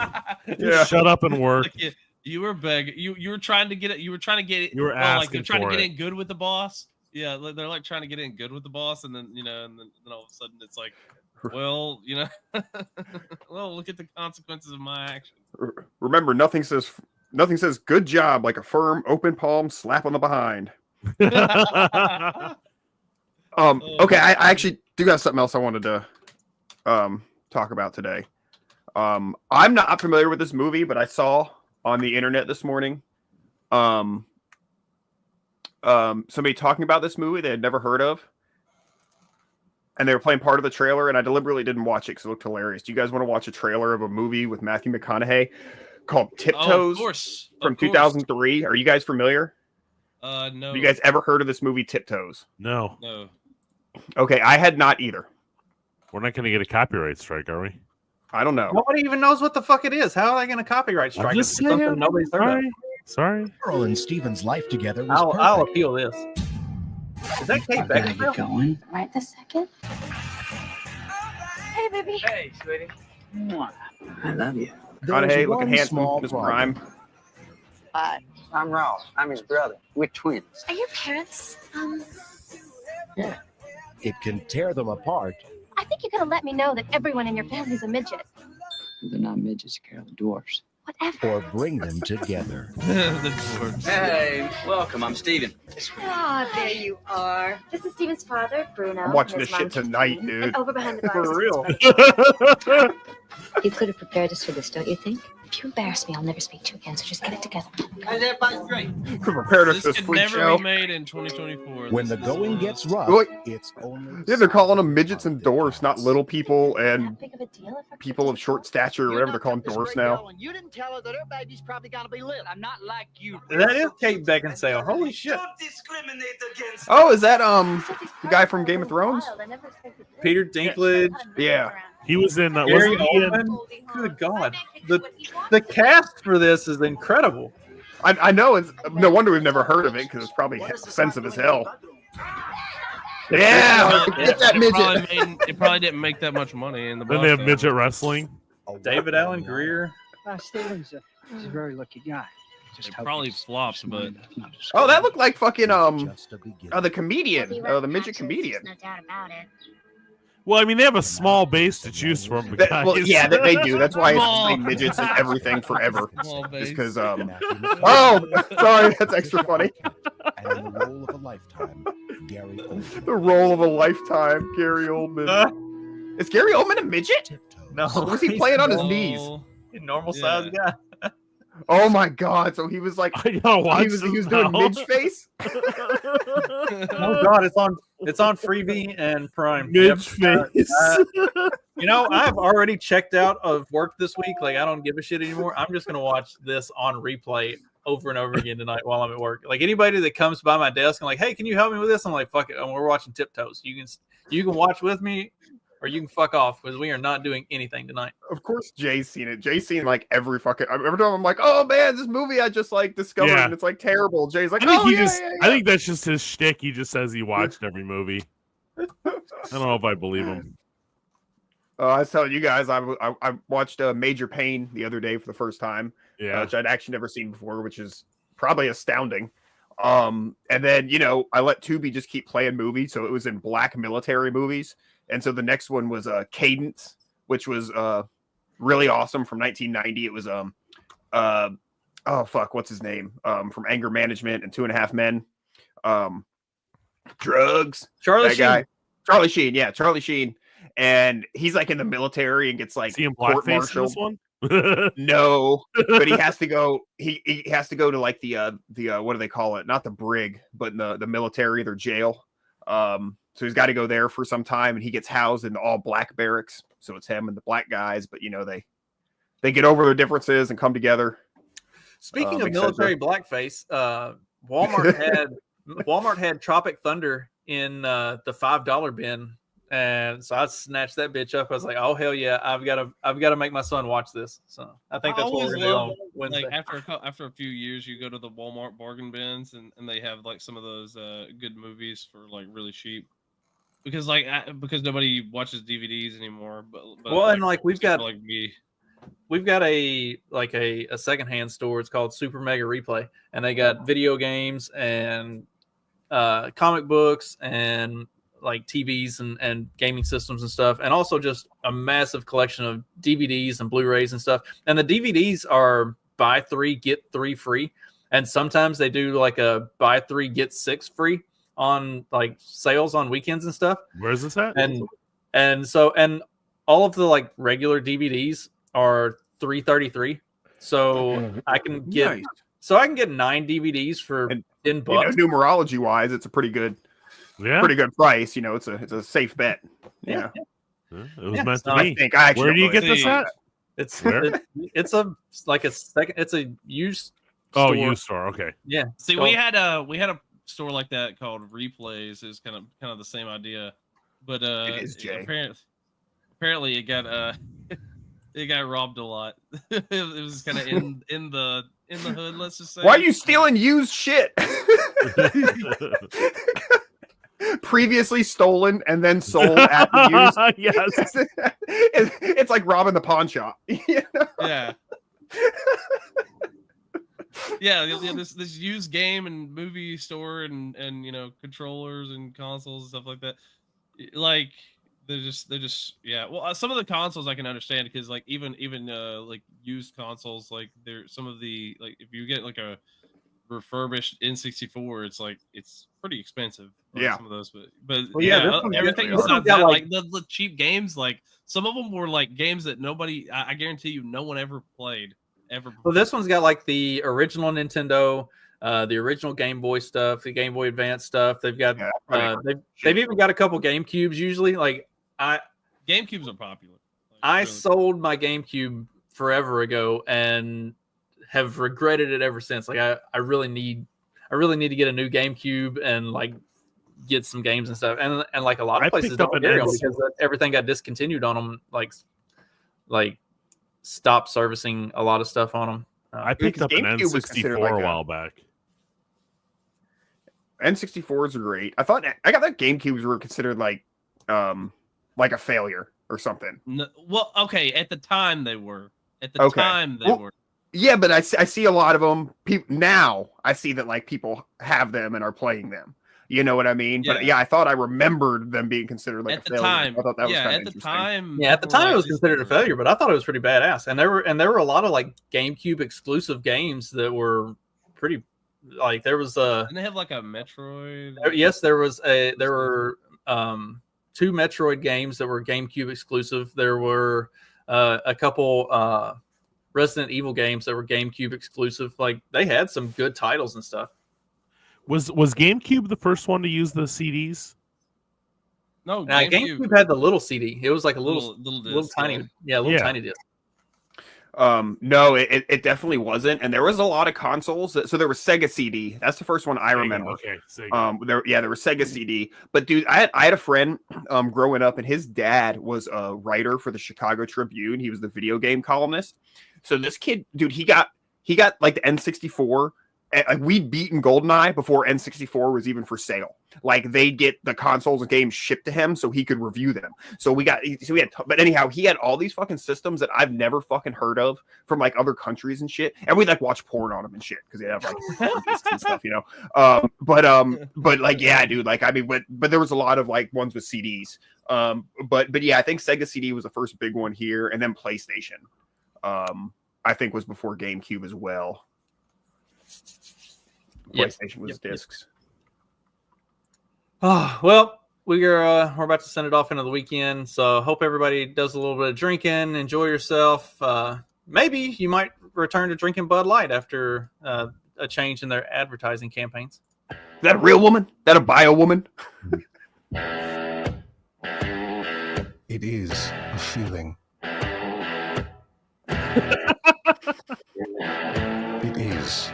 Just shut up and work. like, you were begging. You were trying to get it. You were trying to get it. You were like they're asking trying to for get it. in good with the boss. Yeah, they're like trying to get in good with the boss, and then and then all of a sudden it's like, well, well, look at the consequences of my actions. Remember, nothing says good job like a firm open palm slap on the behind. Okay, I actually do got something else I wanted to talk about today. I'm not familiar with this movie, but I saw on the internet this morning somebody talking about this movie they had never heard of, and they were playing part of the trailer, and I deliberately didn't watch it because it looked hilarious. Do you guys want to watch a trailer of a movie with Matthew McConaughey called Tiptoes? Of course. From 2003? Are you guys familiar? No. Have you guys ever heard of this movie Tiptoes? No. No. Okay, I had not either. We're not going to get a copyright strike, are we? I don't know. Nobody even knows what the fuck it is. How are they going to copyright strike it? just for something saying. nobody's heard of? Sorry. Earl and Steven's life together was I'll perfect. appeal this. Is that Kate Beckinsale? Going. Right this second. Hey, baby. Hey, sweetie. I love you. McConaughey looking handsome, Miss Prime. I'm Ross. I'm his brother. We're twins. Are your parents? Yeah. It can tear them apart. I think you could have let me know that everyone in your family's a midget. They're not midgets, Carol. They're dwarfs. Whatever. Or bring them together. The dwarves. Hey, welcome. I'm Steven. Ah, there you are. This is Steven's father, Bruno. I'm watching and this his mom, shit tonight, Christine. dude. And over behind the bar. For real. You could have prepared us for this, don't you think? If you embarrass me, I'll never speak to you again, so just get it together. How's everybody great? Prepared us This this could freak never show. be made in 2024. When the going gets rough, Look. it's only. Yeah, they're calling them midgets and dwarfs, not little people and That big of a deal if I people of short stature or whatever they're calling dwarfs now. You didn't tell her that her baby's probably gonna be little. I'm not like you. That is Kate Beckinsale. Holy shit. Oh, is that the guy from Game of Thrones? Peter Dinklage. Yeah. He was in Gary wasn't he in, Oldman. Good God. The cast for this is incredible. I know. It's no wonder we've never heard of it because it's probably offensive as hell. Yeah, get that midget. It probably didn't make that much money in the then box they have office. midget wrestling. David Allen Greer. Steven's he's a very lucky guy. It probably flops, but Oh, that looked like fucking Just a beginning. the comedian, the midget comedian. No doubt about it. Well, I mean, they have a small base to choose from. Well, yeah, they do. That's why it's Small. three midgets and everything forever. Small Just base. because, oh, sorry, that's extra funny. And in the role of a lifetime, Gary Oldman. The role of a lifetime, Gary Oldman. Is Gary Oldman a midget? No, Or was he playing on his knees? Normal size guy. Oh my god! So he was like, I gotta watch he was this doing now. midge face. Oh god, it's on Freebie and Prime. Midge Yep. face. I've already checked out of work this week. Like I don't give a shit anymore. I'm just gonna watch this on replay over and over again tonight while I'm at work. Like anybody that comes by my desk and like, hey, can you help me with this? I'm like, fuck it. We're watching Tiptoes. You can watch with me, or you can fuck off because we are not doing anything tonight. Of course, Jay's seen it. Jay's seen like every fucking. Every time I'm like, oh man, this movie I just like discovered Yeah. and it's like terrible. Jay's like, I think oh, yeah, yeah, I think that's just his shtick. He just says he watched every movie. I don't know if I believe him. I was telling you guys, I watched Major Pain the other day for the first time, Yeah. which I'd actually never seen before, which is probably astounding. And then I let Tubi just keep playing movies, so it was in black military movies, and so the next one was Cadence, which was really awesome from 1990. It was oh fuck, what's his name? From Anger Management and 2.5 Men. Drugs. Charlie that Sheen. guy. Charlie Sheen, yeah, Charlie Sheen. And he's like in the military and gets like Is he in court blackface in martialed. this one? No, but he has to go. He has to go to like the what do they call it? Not the brig, but in the military, their jail. So he's got to go there for some time, and he gets housed in the all black barracks. So it's him and the black guys, but they get over their differences and come together. Speaking of military blackface, Walmart had Tropic Thunder in the $5 bin, and so I snatched that bitch up. I was like, "Oh hell yeah, I've got to make my son watch this." So I think that's what we're gonna do on Wednesday. Like after a few years, you go to the Walmart bargain bins, and they have like some of those good movies for like really cheap. Because because nobody watches DVDs anymore. But well, and like we've got like me. We've got a secondhand store. It's called Super Mega Replay, and they got video games and comic books and like TVs and gaming systems and stuff, and also just a massive collection of DVDs and Blu-rays and stuff. And the DVDs are buy 3 get 3 free, and sometimes they do like a buy 3 get 6 free on like sales on weekends and stuff. Where's this at? And all of the like regular DVDs are $3.33, so I can get 9 DVDs for $10. Numerology wise, it's a pretty good price. It's a safe bet. Yeah. It was meant to I be. think I actually. Where do you get this at? It's a used. Oh, store. used store. Okay. Yeah. See, we had a store like that called Replays. Is kind of the same idea, but it is, Jay. Apparently it got it got robbed a lot. It was kind of in the hood. Let's just say. Why are you stealing used shit? Previously stolen and then sold at the used. Yes. It's like robbing the pawn shop. Yeah. Yeah, this used game and movie store and controllers and consoles and stuff like that. Like they're just yeah. Well, some of the consoles I can understand because like even like used consoles, like there some of the like if you get like a refurbished N64, it's pretty expensive. Yeah, some of those, but well, yeah, everything besides that, like the cheap games, like some of them were like games that nobody, I guarantee you, no one ever played. Well, this one's got like the original Nintendo, the original Game Boy stuff, the Game Boy Advance stuff. They've got they've even got a couple GameCubes. Usually, like GameCubes are popular. I sold my GameCube forever ago and have regretted it ever since. Like I really need to get a new GameCube and like get some games and stuff. And like a lot of places don't carry them because everything got discontinued on them. Like stopped servicing a lot of stuff on them. I picked up an N64 a while back. N64s are great. I got that GameCubes were considered like a failure or something. No, well, okay, at the time they were. At the time they were. Yeah, but I see a lot of them. Now I see that like people have them and are playing them. You know what I mean? But Yeah. I thought I remembered them being considered like At a the failure. time, I thought that was yeah, kind of at the interesting. time, Yeah, at the people were time it like, was "These considered a things are-" failure, but I thought it was pretty badass. And there were a lot of like GameCube exclusive games that were pretty like there was Didn't they have like a Metroid? yes, there were 2 Metroid games that were GameCube exclusive. There were a couple Resident Evil games that were GameCube exclusive. Like they had some good titles and stuff. Was GameCube the first one to use the CDs? No, Now, GameCube had the little CD. It was like a little disc, tiny, yeah. tiny disc. No, it definitely wasn't. And there was a lot of consoles. So there was Sega CD. That's the first one I remember. Okay, Sega. There was Sega CD. But dude, I had a friend growing up, and his dad was a writer for the Chicago Tribune. He was the video game columnist. So this kid, dude, he got like the N64. Like we'd beaten GoldenEye before N64 was even for sale. Like they'd get the consoles and games shipped to him so he could review them. But anyhow, he had all these fucking systems that I've never fucking heard of from like other countries and shit. And we'd like watch porn on them and shit because they have like discs and stuff, you know. But like yeah, dude. Like I mean, but there was a lot of like ones with CDs. But yeah, I think Sega CD was the first big one here, and then PlayStation. I think was before GameCube as well. PlayStation was discs. Oh, well, we're about to send it off into the weekend, so hope everybody does a little bit of drinking, enjoy yourself. Maybe you might return to drinking Bud Light after a change in their advertising campaigns. Is that a real woman? That a bio woman? It is a feeling. It is.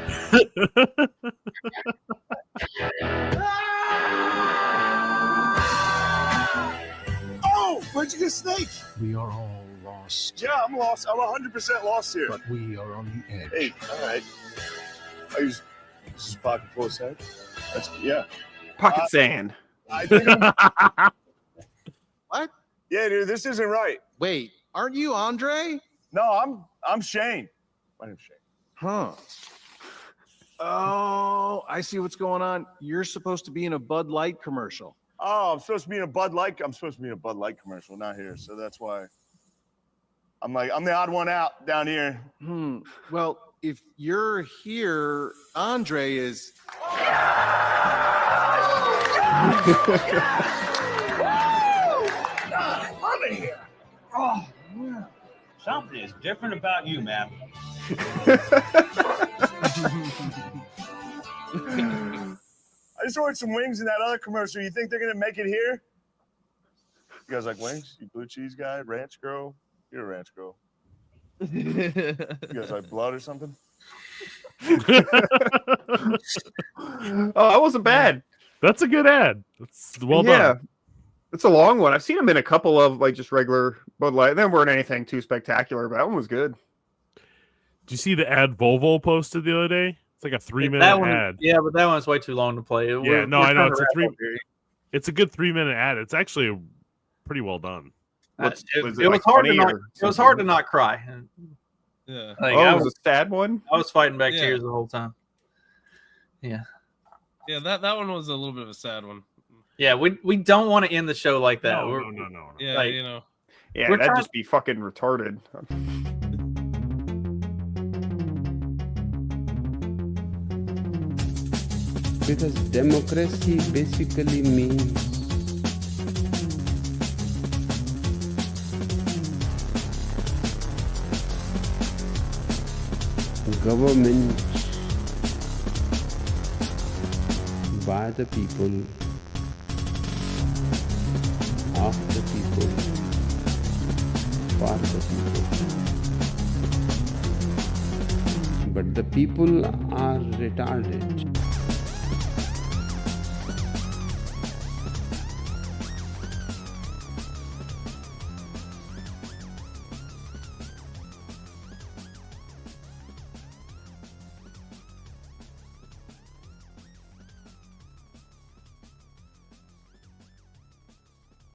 Oh, where'd you get a snake? We are all lost, Yeah, I'm lost. I'm 100% lost here. but we are on the edge. Hey, all right. I use this is pocket full of sand. That's yeah. Pocket sand. I think what? Yeah, dude, this isn't right. Wait, aren't you Andre? No, I'm Shane. My name's Shane. Huh. Oh, I see what's going on. You're supposed to be in a Bud Light commercial. Oh, I'm supposed to be in a Bud Light. I'm supposed to be in a Bud Light commercial, not here. So that's why I'm the odd one out down here. Well, if you're here, Andre is. I'm in here. Oh, yeah. Something is different about you, man. I just ordered some wings in that other commercial. You think they're gonna make it here? You guys like wings? You blue cheese guy, ranch girl? You're a ranch girl. You guys like blood or something? Oh, that wasn't bad. That's a good ad. That's well done. It's a long one. I've seen them in a couple of like just regular Bud Light. They weren't anything too spectacular, but that one was good. Did you see the ad Volvo posted the other day? It's like a 3-minute ad. Yeah, but that one's way too long to play. I know. It's a good 3-minute ad. It's actually pretty well done. It was hard to not cry. Yeah. Like, it was a sad one. I was fighting back tears the whole time. Yeah. Yeah, that one was a little bit of a sad one. Yeah, we don't want to end the show like that. No. Yeah, like, Yeah, that'd just be fucking retarded. Because democracy basically means government by the people, of the people, for the people. But the people are retarded.